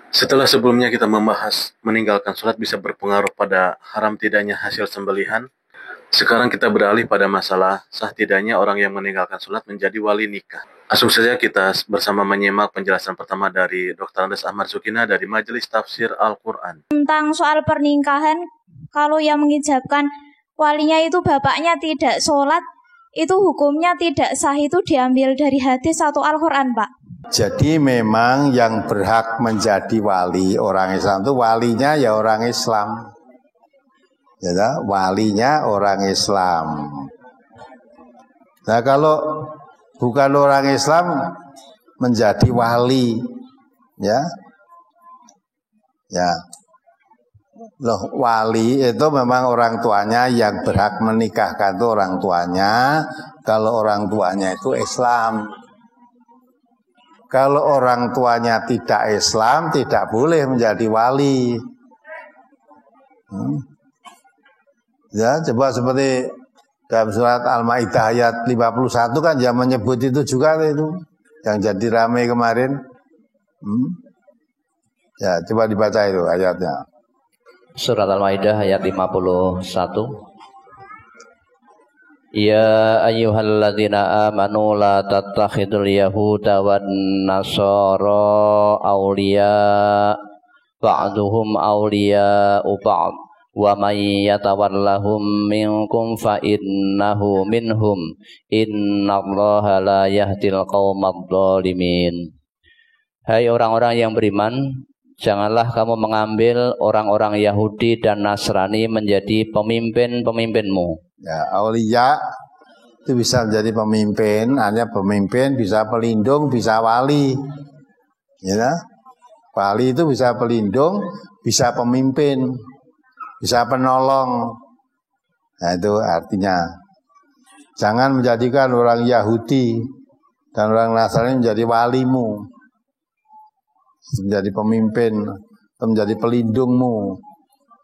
Setelah sebelumnya kita membahas meninggalkan sholat bisa berpengaruh pada haram tidaknya hasil sembelihan, sekarang kita beralih pada masalah sah tidaknya orang yang meninggalkan sholat menjadi wali nikah. Langsung saja kita bersama menyimak penjelasan pertama dari Dr. Andes Ahmad Sukina dari Majelis Tafsir Al-Quran. Tentang soal pernikahan, kalau yang mengijabkan walinya itu bapaknya tidak sholat, itu hukumnya tidak sah, itu diambil dari hadis atau Al-Quran, Pak? Jadi memang yang berhak menjadi wali orang Islam itu walinya ya orang Islam. Ya, walinya orang Islam. Nah kalau bukan orang Islam menjadi wali, ya, loh wali itu memang orang tuanya yang berhak menikahkan itu orang tuanya. Kalau orang tuanya itu Islam. Kalau orang tuanya tidak Islam, tidak boleh menjadi wali. Ya, coba seperti dalam surat Al-Maidah ayat 51 kan yang menyebut itu juga itu yang jadi ramai kemarin. Ya, coba dibaca itu ayatnya. Surat Al-Maidah ayat 51. Ya ayyuhalladzina amanu la tattakhidul yahuda wan nasara awliya ba'duhum awliya'u ba'd wa may yatawallahum minkum fa innahu minhum innallaha la yahdil qaumadh dhalimin. Hai orang-orang yang beriman, janganlah kamu mengambil orang-orang Yahudi dan Nasrani menjadi pemimpin-pemimpinmu. Ya, aulia itu bisa menjadi pemimpin, hanya pemimpin bisa pelindung, bisa wali. Ya, wali itu bisa pelindung, bisa pemimpin, bisa penolong. Nah, itu artinya jangan menjadikan orang Yahudi dan orang Nasrani menjadi walimu, menjadi pemimpin, menjadi pelindungmu.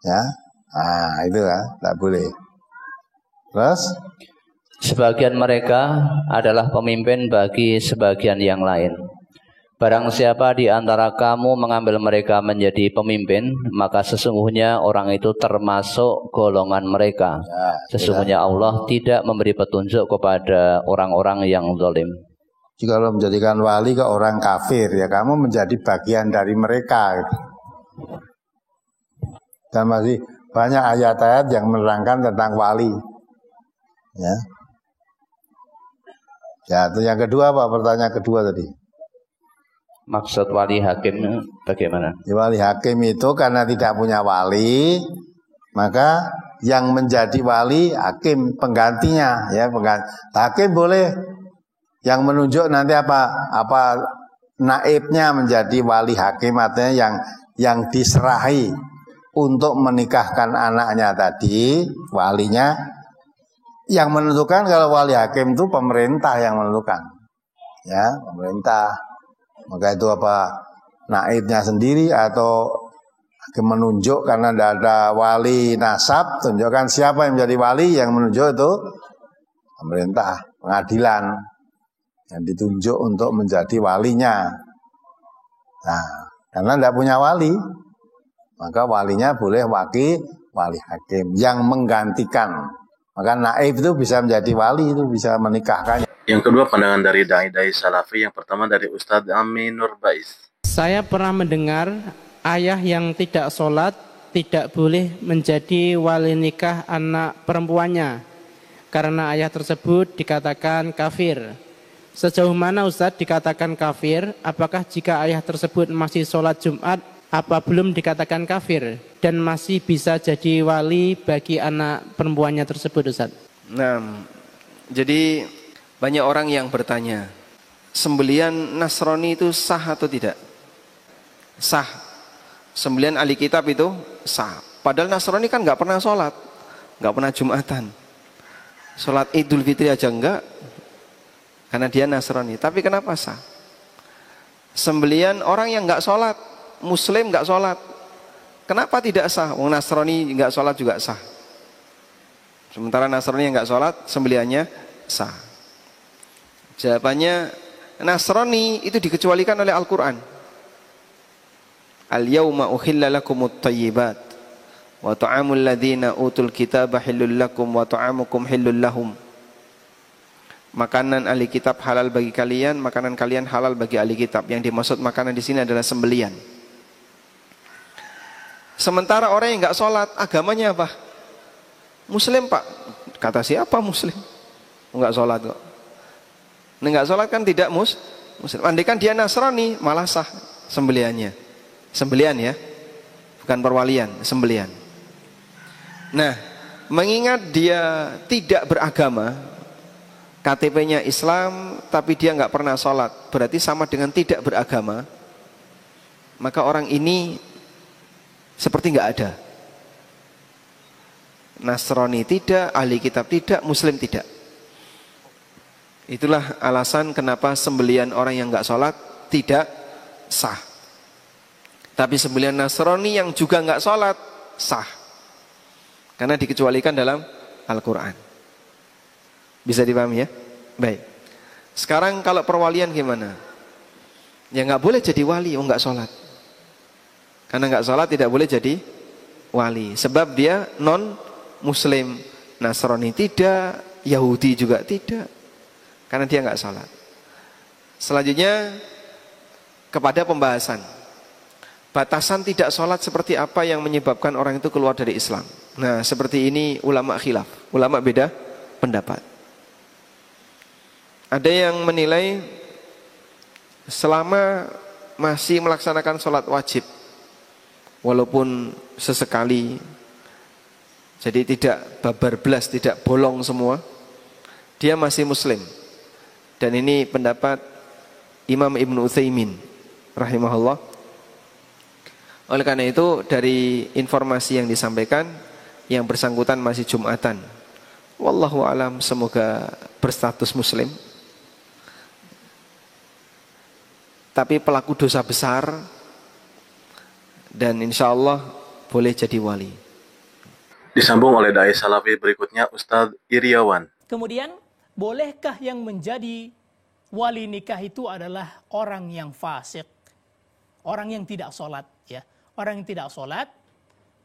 Ya, nah itu ya, tak boleh. Terus? Sebagian mereka adalah pemimpin bagi sebagian yang lain. Barang siapa di antara kamu mengambil mereka menjadi pemimpin, maka sesungguhnya orang itu termasuk golongan mereka. Sesungguhnya Allah tidak memberi petunjuk kepada orang-orang yang zalim. Jika lo menjadikan wali ke orang kafir, ya kamu menjadi bagian dari mereka. Dan masih banyak ayat-ayat yang menerangkan tentang wali. Ya, itu yang kedua apa? Pertanyaan kedua tadi. Maksud wali hakim bagaimana? Ya, wali hakim itu karena tidak punya wali, maka yang menjadi wali hakim penggantinya. Ya, hakim boleh yang menunjuk nanti apa naibnya menjadi wali hakim, artinya yang diserahi untuk menikahkan anaknya tadi, walinya. Yang menentukan kalau wali hakim itu pemerintah yang menentukan. Ya, pemerintah. Maka itu apa? Naibnya sendiri atau hakim menunjuk karena tidak ada wali nasab, tunjukkan siapa yang menjadi wali, yang menunjuk itu pemerintah, pengadilan yang ditunjuk untuk menjadi walinya. Nah, karena tidak punya wali, maka walinya boleh wali hakim yang menggantikan. Maka naib itu bisa menjadi wali, itu bisa menikahkan. Yang kedua pandangan dari dai-dai salafi, yang pertama dari Ustadz Amin Nurbais. Saya pernah mendengar ayah yang tidak sholat tidak boleh menjadi wali nikah anak perempuannya karena ayah tersebut dikatakan kafir. Sejauh mana Ustadz dikatakan kafir? Apakah jika ayah tersebut masih sholat Jumat, apa belum dikatakan kafir dan masih bisa jadi wali bagi anak perempuannya tersebut, Ustaz? Nah, jadi banyak orang yang bertanya, sembelian Nasrani itu sah atau tidak? Sah. Sembelian ahli kitab itu sah. Padahal Nasrani kan nggak pernah sholat, nggak pernah Jumatan. Sholat Idul Fitri aja enggak, karena dia Nasrani. Tapi kenapa sah? Sembelian orang yang nggak sholat, Muslim nggak sholat, kenapa tidak sah? Wong Nasrani nggak sholat juga sah. Sementara Nasrani yang nggak sholat, sembeliannya sah. Jawabannya, Nasrani itu dikecualikan oleh Al-Quran. Al-yawma uhilla lakumut thayyibat wa ta'amul ladzina utul kitaba hillul lakum wa ta'amukum hillul lahum. Makanan ahli kitab halal bagi kalian, makanan kalian halal bagi ahli kitab. Yang dimaksud makanan di sini adalah sembelian. Sementara orang yang enggak sholat, agamanya apa? Muslim, Pak. Kata siapa Muslim? Enggak sholat kok. Enggak sholat kan tidak Muslim. Andai kan dia Nasrani, malah sah sembeliannya. Sembelian ya, bukan perwalian, sembelian. Nah, mengingat dia tidak beragama, KTP-nya Islam, tapi dia nggak pernah sholat, berarti sama dengan tidak beragama. Maka orang ini seperti nggak ada. Nasrani tidak, ahli kitab tidak, Muslim tidak. Itulah alasan kenapa sembelian orang yang nggak sholat tidak sah. Tapi sembelian Nasrani yang juga nggak sholat sah, karena dikecualikan dalam Al-Quran. Bisa dipahami ya? Baik. Sekarang kalau perwalian gimana? Ya nggak boleh jadi wali, nggak sholat. Karena nggak sholat tidak boleh jadi wali, sebab dia non Muslim. Nasrani tidak, Yahudi juga tidak, karena dia nggak sholat. Selanjutnya kepada pembahasan batasan tidak sholat seperti apa yang menyebabkan orang itu keluar dari Islam. Nah, seperti ini ulama khilaf, ulama beda pendapat. Ada yang menilai selama masih melaksanakan sholat wajib, walaupun sesekali, jadi tidak babar belas, tidak bolong semua, dia masih Muslim. Dan ini pendapat Imam Ibnu Utsaimin rahimahullah. Oleh karena itu, dari informasi yang disampaikan, yang bersangkutan masih Jumatan. Wallahu alam, semoga berstatus Muslim. Tapi pelaku dosa besar, dan insya Allah boleh jadi wali. Disambung oleh dai salafi berikutnya, Ustadz Iriawan. Kemudian, bolehkah yang menjadi wali nikah itu adalah orang yang fasik, orang yang tidak sholat, ya? Orang yang tidak sholat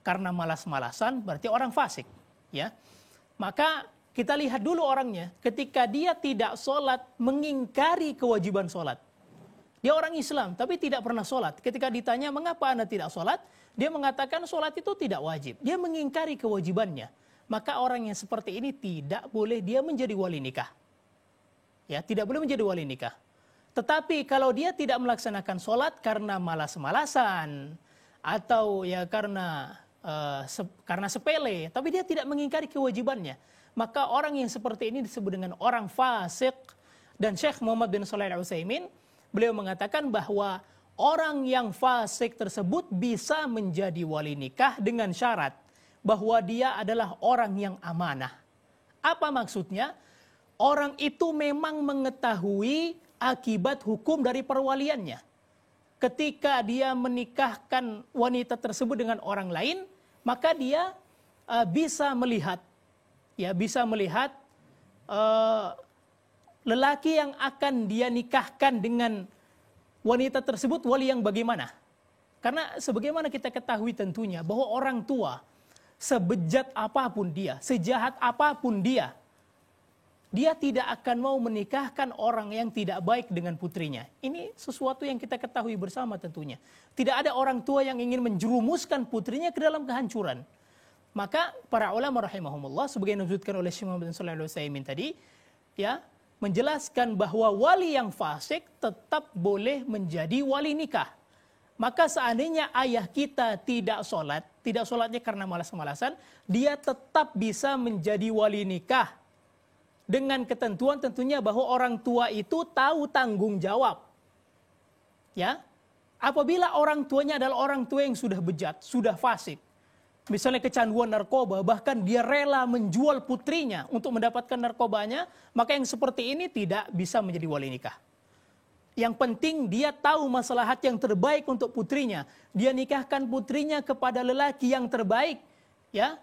karena malas-malasan berarti orang fasik, ya. Maka kita lihat dulu orangnya. Ketika dia tidak sholat, mengingkari kewajiban sholat. Dia orang Islam tapi tidak pernah sholat. Ketika ditanya mengapa Anda tidak sholat, dia mengatakan sholat itu tidak wajib. Dia mengingkari kewajibannya. Maka orang yang seperti ini tidak boleh dia menjadi wali nikah. Ya, tidak boleh menjadi wali nikah. Tetapi kalau dia tidak melaksanakan sholat karena malas-malasan, atau ya karena sepele, tapi dia tidak mengingkari kewajibannya, maka orang yang seperti ini disebut dengan orang fasik. Dan Syekh Muhammad bin Shalih Al-Utsaimin, beliau mengatakan bahwa orang yang fasik tersebut bisa menjadi wali nikah dengan syarat bahwa dia adalah orang yang amanah. Apa maksudnya? Orang itu memang mengetahui akibat hukum dari perwaliannya. Ketika dia menikahkan wanita tersebut dengan orang lain, maka dia bisa melihat, ya, bisa melihat lelaki yang akan dia nikahkan dengan wanita tersebut wali yang bagaimana. Karena sebagaimana kita ketahui tentunya bahwa orang tua, sebejat apapun dia, sejahat apapun dia tidak akan mau menikahkan orang yang tidak baik dengan putrinya. Ini sesuatu yang kita ketahui bersama tentunya. Tidak ada orang tua yang ingin menjerumuskan putrinya ke dalam kehancuran. Maka para ulama rahimahumullah, sebagai yang disebutkan oleh Syekh Muhammad bin Shalih Al-Utsaimin tadi, ya, menjelaskan bahwa wali yang fasik tetap boleh menjadi wali nikah. Maka seandainya ayah kita tidak sholatnya karena malas-malasan, dia tetap bisa menjadi wali nikah. Dengan ketentuan tentunya bahwa orang tua itu tahu tanggung jawab. Ya, apabila orang tuanya adalah orang tua yang sudah bejat, sudah fasik, misalnya kecanduan narkoba, bahkan dia rela menjual putrinya untuk mendapatkan narkobanya, maka yang seperti ini tidak bisa menjadi wali nikah. Yang penting dia tahu maslahat yang terbaik untuk putrinya. Dia nikahkan putrinya kepada lelaki yang terbaik, ya.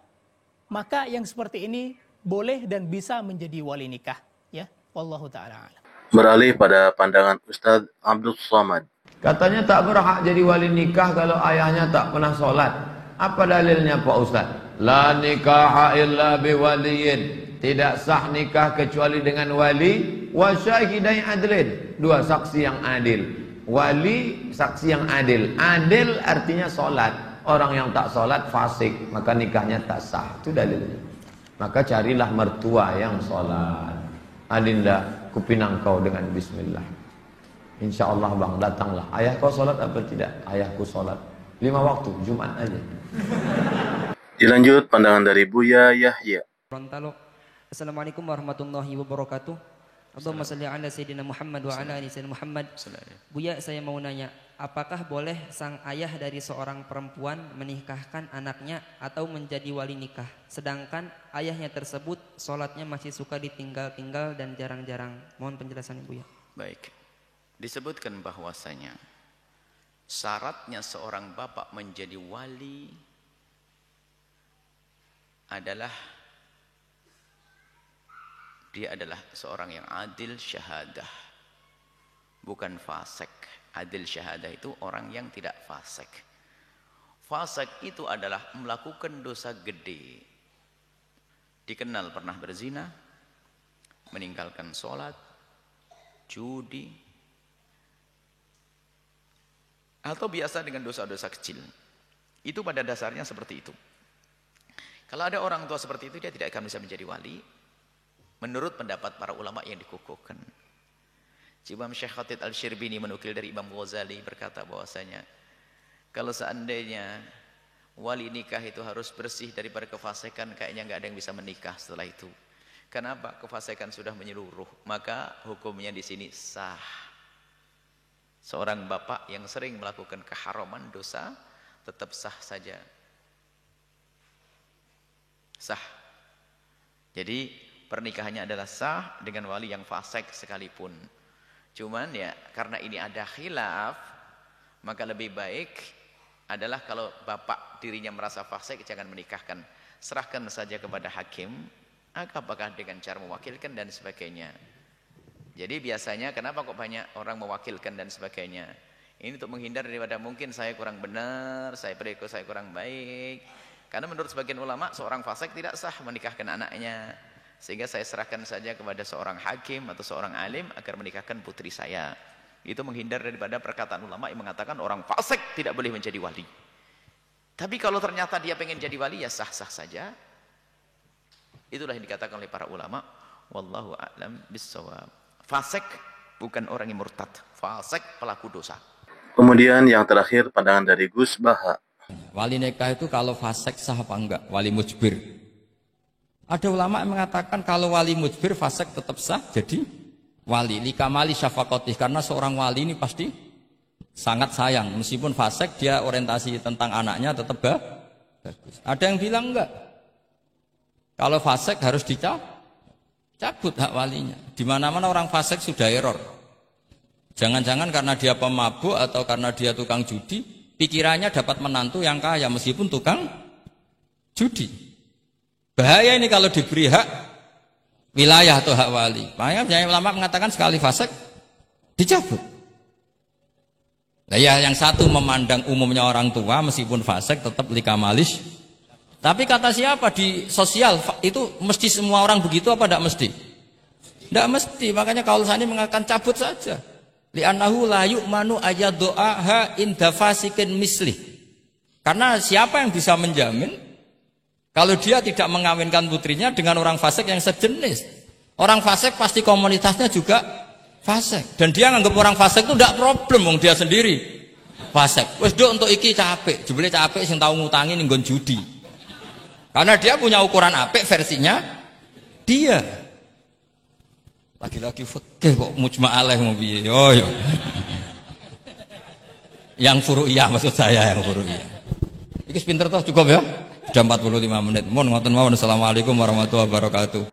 Maka yang seperti ini boleh dan bisa menjadi wali nikah, ya. Wallahu taala alam. Beralih pada pandangan Ustadz Abdul Somad. Katanya tak berhak jadi wali nikah kalau ayahnya tak pernah sholat. Apa dalilnya Pak Ustaz? La nikaha illa biwaliyin. Tidak sah nikah kecuali dengan wali wa syahidai adlin. Dua saksi yang adil. Wali, saksi yang adil. Adil artinya sholat. Orang yang tak sholat fasik, maka nikahnya tak sah. Itu dalilnya. Maka carilah mertua yang sholat. Adinda, kupinang kau dengan bismillah. Insya Allah bang, datanglah. Ayah kau sholat apa tidak? Ayahku sholat 5 waktu, Jumat aja. Dilanjut pandangan dari Buya Yahya. Assalamualaikum warahmatullahi wabarakatuh. Allahumma salli ala Sayyidina Muhammad wa ala ali Sayyidina Muhammad. Buya, saya mau nanya, apakah boleh sang ayah dari seorang perempuan menikahkan anaknya atau menjadi wali nikah, sedangkan ayahnya tersebut sholatnya masih suka ditinggal-tinggal dan jarang-jarang? Mohon penjelasan Buya. Baik, disebutkan bahwasanya syaratnya seorang bapak menjadi wali adalah dia adalah seorang yang adil syahadah, bukan fasik. Adil syahadah itu orang yang tidak fasik. Fasik itu adalah melakukan dosa gede, dikenal pernah berzina, meninggalkan sholat, judi, atau biasa dengan dosa-dosa kecil. Itu pada dasarnya seperti itu. Kalau ada orang tua seperti itu, dia tidak akan bisa menjadi wali menurut pendapat para ulama yang dikukuhkan. Imam Syekh Khatib Al-Syirbini menukil dari Imam Ghazali berkata bahwasanya kalau seandainya wali nikah itu harus bersih daripada kefasikan, kayaknya nggak ada yang bisa menikah setelah itu. Kenapa? Kefasikan sudah menyeluruh, maka hukumnya di sini sah. Seorang bapak yang sering melakukan keharaman dosa tetap sah saja. Sah. Jadi pernikahannya adalah sah dengan wali yang fasik sekalipun. Cuman ya karena ini ada khilaf, maka lebih baik adalah kalau bapak dirinya merasa fasik jangan menikahkan. Serahkan saja kepada hakim, apakah dengan cara mewakilkan dan sebagainya. Jadi biasanya kenapa kok banyak orang mewakilkan dan sebagainya? Ini untuk menghindar daripada mungkin saya kurang benar, saya kurang baik. Karena menurut sebagian ulama seorang fasik tidak sah menikahkan anaknya. Sehingga saya serahkan saja kepada seorang hakim atau seorang alim agar menikahkan putri saya. Itu menghindar daripada perkataan ulama yang mengatakan orang fasik tidak boleh menjadi wali. Tapi kalau ternyata dia pengen jadi wali ya sah-sah saja. Itulah yang dikatakan oleh para ulama. Wallahu a'lam bissawab. Fasik bukan orang yang murtad. Fasik pelaku dosa. Kemudian yang terakhir pandangan dari Gus Baha. Wali nikah itu kalau fasik sah apa enggak? Wali mujbir. Ada ulama yang mengatakan kalau wali mujbir fasik tetap sah jadi wali. Likamali syafaqatih, karena seorang wali ini pasti sangat sayang. Meskipun fasik dia orientasi tentang anaknya tetap bagus. Ada yang bilang enggak. Kalau fasik harus dicabut hak walinya. Di mana-mana orang fasik sudah error. Jangan-jangan karena dia pemabuk atau karena dia tukang judi, pikirannya dapat menantu yang kaya meskipun tukang judi. Bahaya ini kalau diberi hak wilayah atau hak wali. Makanya ulama mengatakan sekali fasik dicabut. Nah ya, yang satu memandang umumnya orang tua meskipun fasik tetap likamalis. Tapi kata siapa di sosial itu mesti semua orang begitu apa tidak mesti? Tidak mesti. Makanya kalau saya mengatakan cabut saja. Li'annahu la yu'manu ayyadu'aha inda fasikin mislih. Karena siapa yang bisa menjamin kalau dia tidak mengawinkan putrinya dengan orang fasik yang sejenis? Orang fasik pasti komunitasnya juga fasik. Dan dia nganggap orang fasik itu tidak problem, wong dia sendiri fasik. Wes dok untuk iki capek, jebule capek sing tau ngutangi ning nggon judi. Karena dia punya ukuran apik versinya dia. Lagi-lagi fikih kok mujma'alah mau piye? Oh yo. Yang furu'iyah maksud saya, yang furu'iyah. Iki pinter toh cukup ya? Sudah 45 menit. Mohon ngoten mawon. Assalamualaikum warahmatullahi wabarakatuh.